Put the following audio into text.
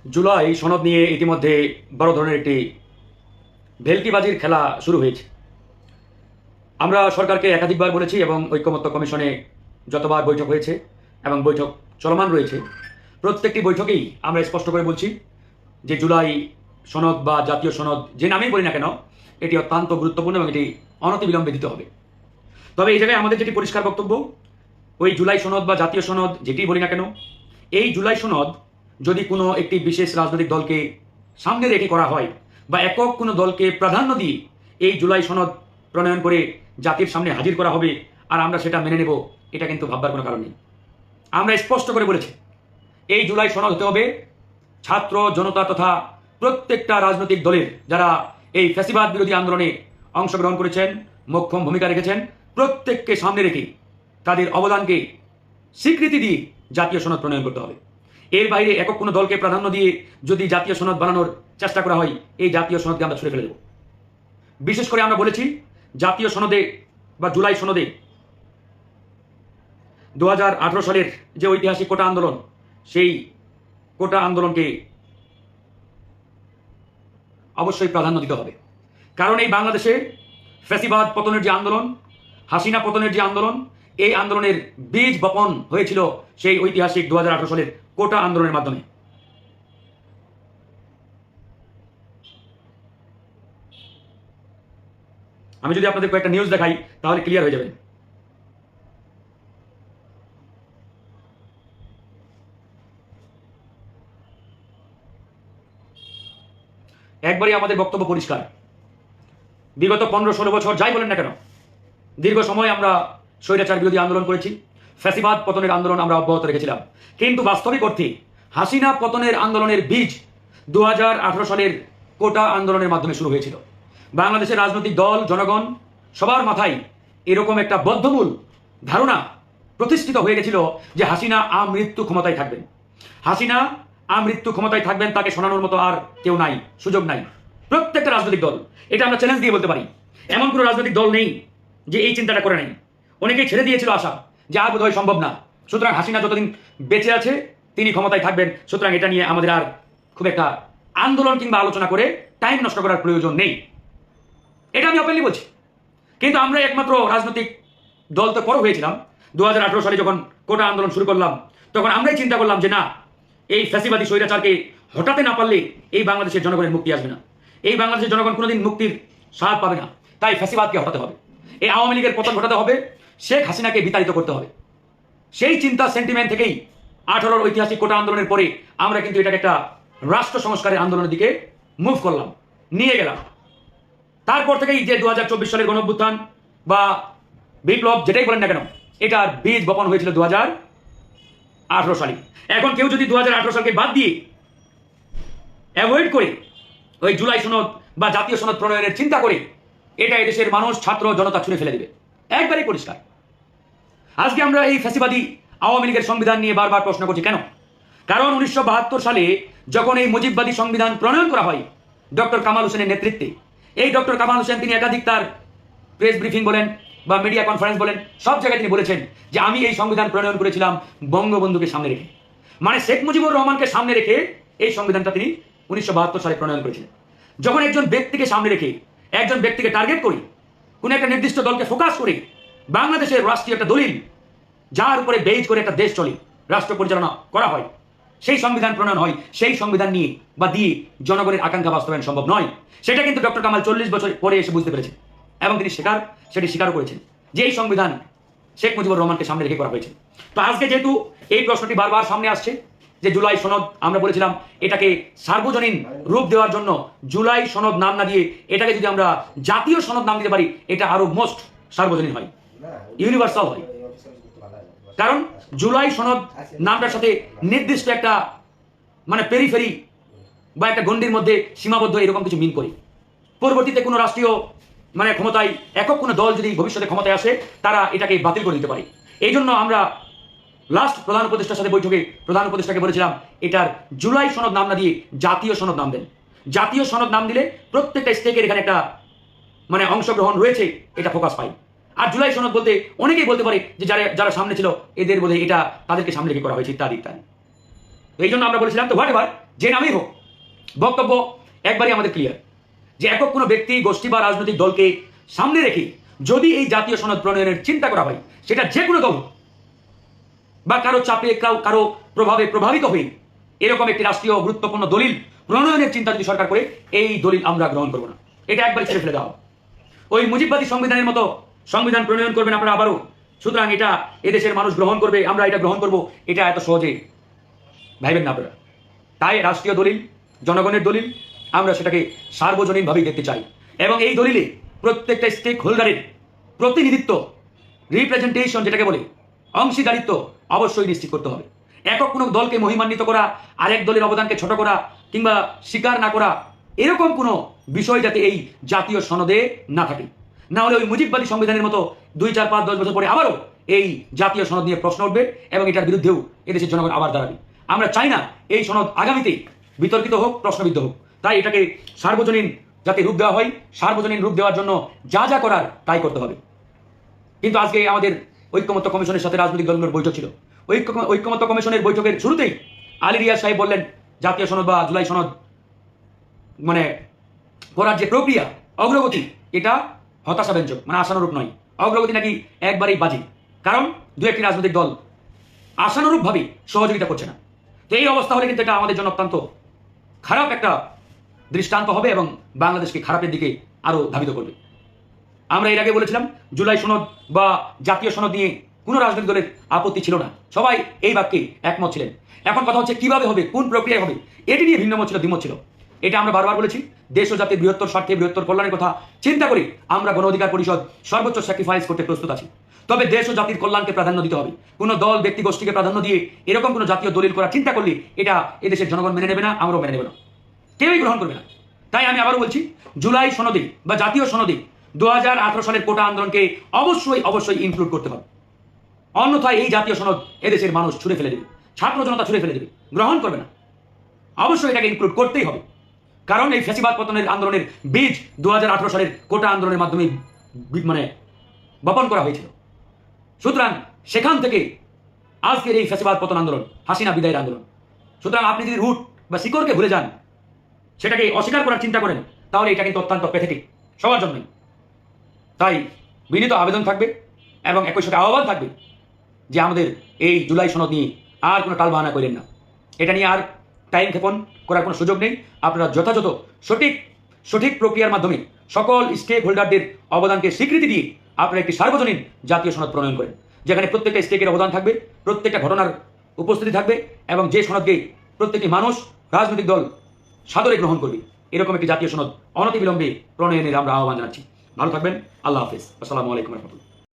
জুলাই সনদ নিয়ে ইতিমধ্যে বড় ধরনের একটি ভেলকিবাজির খেলা শুরু হয়েছে। আমরা সরকারকে একাধিকবার বলেছি এবং ঐকমত্য কমিশনে যতবার বৈঠক হয়েছে এবং বৈঠক চলমান রয়েছে, প্রত্যেকটি বৈঠকেই আমরা স্পষ্ট করে বলছি যে জুলাই সনদ বা জাতীয় সনদ যে নামেই বলি না কেন, এটি অত্যন্ত গুরুত্বপূর্ণ এবং এটি অনতিবিলম্বে দিতে হবে। তবে এই জায়গায় আমাদের যেটি পরিষ্কার বক্তব্য, ওই জুলাই সনদ বা জাতীয় সনদ যেটি বলি না কেন, এই জুলাই সনদ যদি কোনো একটি বিশেষ রাজনৈতিক দলকে সামনে রেখে করা হয় বা একক কোনো দলকে প্রাধান্য দিয়ে এই জুলাই সনদ প্রণয়ন করে জাতির সামনে হাজির করা হবে আর আমরা সেটা মেনে নেব, এটা কিন্তু ভাববার কোনো কারণ নেই। আমরা স্পষ্ট করে বলেছি এই জুলাই সনদ হতে হবে ছাত্র জনতা তথা প্রত্যেকটা রাজনৈতিক দলের যারা এই ফ্যাসিবাদ বিরোধী আন্দোলনে অংশগ্রহণ করেছেন, মোক্ষম ভূমিকা রেখেছেন, প্রত্যেককে সামনে রেখে তাদের অবদানকে স্বীকৃতি দিয়ে জাতীয় সনদ প্রণয়ন করতে হবে। এর বাইরে একক কোনো দলকে প্রাধান্য দিয়ে যদি জাতীয় সনদ বানানোর চেষ্টা করা হয়, এই জাতীয় সনদকে আমরা ছুঁড়ে ফেলে দেব। বিশেষ করে আমরা বলেছি জাতীয় সনদে বা জুলাই সনদে 2018 সালের যে ঐতিহাসিক কোটা আন্দোলন, সেই কোটা আন্দোলনকে অবশ্যই প্রাধান্য দিতে হবে। কারণ এই বাংলাদেশে ফ্যাসিবাদ পতনের যে আন্দোলন, হাসিনা পতনের যে আন্দোলন, এই আন্দোলনের বীজ বপন হয়েছিল সেই ঐতিহাসিক 2018 সালের কোটা আন্দোলনের মাধ্যমে। আমি যদি আপনাদের কয়েকটা নিউজ দেখাই তাহলে ক্লিয়ার হয়ে যাবে। একবারই আমাদের বক্তব্য পরিষ্কার। বিগত 15-16 বছর যাই বলেন না কেন, দীর্ঘ সময় আমরা স্বৈরাচার বিরোধী আন্দোলন করেছি, ফ্যাসিবাদ পতনের আন্দোলন আমরা অব্যাহত রেখেছিলাম। কিন্তু বাস্তবিক অর্থে হাসিনা পতনের আন্দোলনের বীজ 2018 সালের কোটা আন্দোলনের মাধ্যমে শুরু হয়েছিল। বাংলাদেশের রাজনৈতিক দল, জনগণ সবার মাথায় এরকম একটা বদ্ধমূল ধারণা প্রতিষ্ঠিত হয়ে গেছিল যে হাসিনা আমৃত্যু ক্ষমতায় থাকবেন, হাসিনা আমৃত্যু ক্ষমতায় থাকবেন, তাকে শোনানোর মতো আর কেউ নাই, সুযোগ নাই। প্রত্যেকটা রাজনৈতিক দল, এটা আমরা চ্যালেঞ্জ দিয়ে বলতে পারি, এমন কোনো রাজনৈতিক দল নেই যে এই চিন্তাটা করে নাই। অনেকেই ছেড়ে দিয়েছিল আশা যে আর বোধহয় সম্ভব না, সুতরাং হাসিনা যতদিন বেঁচে আছে তিনি ক্ষমতায় থাকবেন, সুতরাং এটা নিয়ে আমাদের আর খুব একটা আন্দোলন কিংবা আলোচনা করে টাইম নষ্ট করার প্রয়োজন নেই। এটা আমি ওপেনলি বলছি। কিন্তু আমরা একমাত্র রাজনৈতিক দল তো পর হয়েছিলাম। 2018 সালে যখন কোটা আন্দোলন শুরু করলাম, তখন আমরাই চিন্তা করলাম যে না, এই ফ্যাসিবাদী স্বৈরাচারকে হটাতে না পারলে এই বাংলাদেশের জনগণের মুক্তি আসবে না, এই বাংলাদেশের জনগণ কোনোদিন মুক্তির স্বাদ পাবে না। তাই ফ্যাসিবাদকে হটাতে হবে, এই আওয়ামী লীগের পতন ঘটাতে হবে, শেখ হাসিনাকে বিতাড়িত করতে হবে। সেই চিন্তা সেন্টিমেন্ট থেকেই 18 ঐতিহাসিক কোটা আন্দোলনের পরে আমরা কিন্তু এটাকে একটা রাষ্ট্র সংস্কারের আন্দোলনের দিকে মুভ করলাম, নিয়ে গেলাম। তারপর থেকেই যে 2024 সালের গণঅভ্যুত্থান বা বিপ্লব যেটাই বলেন না কেন, এটার বীজ বপন হয়েছিল 2018 সালে। এখন কেউ যদি 2018 সালকে বাদ দিয়ে অ্যাভয়েড করে ওই জুলাই সনদ বা জাতীয় সনদ প্রণয়নের চিন্তা করে, এটা এদেশের মানুষ, ছাত্র জনতা ছুঁড়ে ফেলে দেবে, একবারই পরিষ্কার। আজকে আমরা এই ফ্যাসিবাদী আওয়ামী লীগের সংবিধান নিয়ে বারবার প্রশ্ন করছি কেন? কারণ 1972 সালে যখন এই মুজিববাদী সংবিধান প্রণয়ন করা হয় ডক্টর কামাল হোসেনের নেতৃত্বে, এই ডক্টর কামাল হোসেন তিনি একাধিক তার প্রেস ব্রিফিং বলেন বা মিডিয়া কনফারেন্স বলেন, সব জায়গায় তিনি বলেছেন যে আমি এই সংবিধান প্রণয়ন করেছিলাম বঙ্গবন্ধুকে সামনে রেখে। মানে শেখ মুজিবুর রহমানকে সামনে রেখে এই সংবিধানটা তিনি 1972 সালে প্রণয়ন করেছিলেন। যখন একজন ব্যক্তিকে সামনে রেখে, একজন ব্যক্তিকে টার্গেট করি, কোন একটা নির্দিষ্ট দলকে ফোকাস করে বাংলাদেশের রাষ্ট্রীয় একটা দলিল যার উপরে বেজ করে একটা দেশ চলে, রাষ্ট্র পরিচালনা করা হয়, সেই সংবিধান প্রণয়ন হয়, সেই সংবিধান নিয়ে বা দিয়ে জনগণের আকাঙ্ক্ষা বাস্তবায়ন সম্ভব নয়। সেটা কিন্তু ডক্টর কামাল 40 বছর পরে এসে বুঝতে পেরেছেন এবং তিনি সেটি স্বীকারও করেছেন যে এই সংবিধান শেখ মুজিবুর রহমানকে সামনে রেখে করা হয়েছে। তো আজকে যেহেতু এই প্রশ্নটি বারবার সামনে আসছে যে জুলাই সনদ, আমরা বলেছিলাম এটাকে সার্বজনীন রূপ দেওয়ার জন্য জুলাই সনদ নাম না দিয়ে এটাকে যদি আমরা জাতীয় সনদ নাম দিতে পারি, এটা আরো মোস্ট সার্বজনীন হয়, ইউনিভার্সাল হয়। কারণ জুলাই সনদ নামটার সাথে নির্দিষ্ট একটা মানে পেরিফেরি বা একটা গণ্ডির মধ্যে সীমাবদ্ধ এরকম কিছু মিন করি। পরবর্তীতে কোনো রাষ্ট্রীয় মানে ক্ষমতায় একক কোনো দল যদি ভবিষ্যতে ক্ষমতায় আসে, তারা এটাকে বাতিল করে দিতে পারে। এই জন্য আমরা লাস্ট প্রধান উপদেষ্টার সাথে বৈঠকে প্রধান উপদেষ্টাকে বলেছিলাম এটার জুলাই সনদ নাম না দিয়ে জাতীয় সনদ নাম দেন। জাতীয় সনদ নাম দিলে প্রত্যেকটা স্টেকের এখানে একটা মানে অংশগ্রহণ রয়েছে, এটা ফোকাস পাই। আর জুলাই সনদ বলতে অনেকেই বলতে পারে যে যারা সামনে ছিল এদের বোধহয় এটা তাদেরকে সামনে রেখে করা হয়েছে ইত্যাদি ইত্যাদি। এই জন্য আমরা বলেছিলাম তো হোয়াট এভার, যে নামেই হোক, বক্তব্য একবারই আমাদের ক্লিয়ার যে একক কোনো ব্যক্তি, গোষ্ঠী বা রাজনৈতিক দলকে সামনে রেখে যদি এই জাতীয় সনদ প্রণয়নের চিন্তা করা হয়, সেটা যে কোনো দল বা কারো চাপে, কারো প্রভাবে প্রভাবিত হয়ে এরকম একটি রাষ্ট্রীয় গুরুত্বপূর্ণ দলিল প্রণয়নের চিন্তা যদি সরকার করে, এই দলিল আমরা গ্রহণ করবো না। এটা একবার ছেড়ে ফেলে দেওয়া। ওই মুজিববাদী সংবিধানের মতো সংবিধান প্রণয়ন করবেন আপনারা আবারও, সুতরাং এটা এদেশের মানুষ গ্রহণ করবে, আমরা এটা গ্রহণ করব, এটা এত সহজে ভাইবেন না আপনারা। তাই রাষ্ট্রীয় দলিল, জনগণের দলিল, আমরা সেটাকে সার্বজনীনভাবেই দেখতে চাই এবং এই দলিলে প্রত্যেকটা স্টেক হোল্ডারের প্রতিনিধিত্ব, রিপ্রেজেন্টেশন যেটাকে বলে, অংশীদারিত্ব অবশ্যই নিশ্চিত করতে হবে। একক কোনো দলকে মহিমান্বিত করা, আরেক দলের অবদানকে ছোট করা কিংবা স্বীকার না করা, এরকম কোনো বিষয় যাতে এই জাতীয় সনদে না থাকে। না হলে ওই মুজিববাদী সংবিধানের মতো 2, 4, 5, 10 বছর পরে আবারও এই জাতীয় সনদ নিয়ে প্রশ্ন উঠবে এবং এটার বিরুদ্ধেও এদেশের জনগণ আবার দাঁড়াবে। আমরা চাই না এই সনদ আগামীতে বিতর্কিত হোক, প্রশ্নবিদ্ধ হোক। তাই এটাকে সার্বজনীন যাতে রূপ দেওয়া হয়, সার্বজনীন রূপ দেওয়ার জন্য যা যা করার তাই করতে হবে। কিন্তু আজকে আমাদের ঐক্যমত্য কমিশনের সাথে রাজনৈতিক দলগুলোর বৈঠক ছিল। ঐক্যমত্য কমিশনের বৈঠকের শুরুতেই আলী রিয়াজ সাহেব বললেন, জাতীয় সনদ বা জুলাই সনদ মানে করার যে প্রক্রিয়া, অগ্রগতি, এটা হতাশাব্যঞ্জক, মানে আশানুরূপ নয়। অগ্রগতি নাকি একবারেই বাজে, কারণ 2-1টি রাজনৈতিক দল আশানুরূপভাবে সহযোগিতা করছে না। তো এই অবস্থা হলে কিন্তু এটা আমাদের জন্য অত্যন্ত খারাপ একটা দৃষ্টান্ত হবে এবং বাংলাদেশকে খারাপের দিকে আরো ধাবিত করবে। আমরা এর আগে বলেছিলাম জুলাই সনদ বা জাতীয় সনদ নিয়ে কোনো রাজনৈতিক দলের আপত্তি ছিল না, সবাই এই বাক্যে একমত ছিলেন। এখন কথা হচ্ছে কিভাবে হবে, কোন প্রক্রিয়ায় হবে, এটি নিয়ে ভিন্নমত ছিল, দ্বিমত ছিল। এটা আমরা বারবার বলেছি, দেশ ও জাতির বৃহত্তর স্বার্থে, বৃহত্তর কল্যাণের কথা চিন্তা করে আমরা গণ অধিকার পরিষদ সর্বোচ্চ স্যাক্রিফাইস করতে প্রস্তুত আছি। তবে দেশ ও জাতির কল্যাণকে প্রাধান্য দিতে হবে। কোনো দল, ব্যক্তি, গোষ্ঠীকে প্রাধান্য দিয়ে এরকম কোনো জাতীয় দলিল করার চিন্তা করলে এটা এদেশের জনগণ মেনে নেবে না, আমরাও মেনে নেবে না, কেউই গ্রহণ করবে না। তাই আমি আবারও বলছি, জুলাই সনদে বা জাতীয় সনদে 2018 সালের কোটা আন্দোলনকে অবশ্যই ইনক্লুড করতে হবে। অন্যথায় এই জাতীয় সনদ এদেশের মানুষ ছুঁড়ে ফেলে দেবে, ছাত্র জনতা ছুঁড়ে ফেলে দেবে, গ্রহণ করবে না। অবশ্যই এটাকে ইনক্লুড করতেই হবে, কারণ এই ফ্যাসিবাদ পতনের আন্দোলনের বীজ 2018 সালের কোটা আন্দোলনের মাধ্যমে মানে বপন করা হয়েছিল। সুতরাং সেখান থেকে আজকের এই ফ্যাসিবাদ পতন আন্দোলন, হাসিনা বিদায়ের আন্দোলন। সুতরাং আপনি যদি রুট বা শিকড়কে ভুলে যান, সেটাকে অস্বীকার করার চিন্তা করেন, তাহলে এটা কিন্তু অত্যন্ত প্যাথেটিক সবার জন্যই। তাই বিনীত আবেদন থাকবে এবং একই সাথে আহ্বান থাকবে যে আমাদের এই জুলাই সনদ নিয়ে আর কোনো টালবাহানা করেন না। এটা নিয়ে আর টাইম ক্ষেপণ করার কোনো সুযোগ নেই। আপনারা যথাযথ সঠিক প্রক্রিয়ার মাধ্যমে সকল স্টেক হোল্ডারদের অবদানকে স্বীকৃতি দিয়ে আপনারা একটি সার্বজনীন জাতীয় সনদ প্রণয়ন করেন, যেখানে প্রত্যেকটা স্টেকের অবদান থাকবে, প্রত্যেকটা ঘটনার উপস্থিতি থাকবে এবং যে সনদকে প্রত্যেকটি মানুষ, রাজনৈতিক দল সাদরে গ্রহণ করবে, এরকম একটি জাতীয় সনদ অনতিবিলম্বে প্রণয়নের আমরা আহ্বান জানাচ্ছি। ভালো থাকবেন। আল্লাহ হাফেজ। আসসালামু আলাইকুম রহমতুল্লাহ।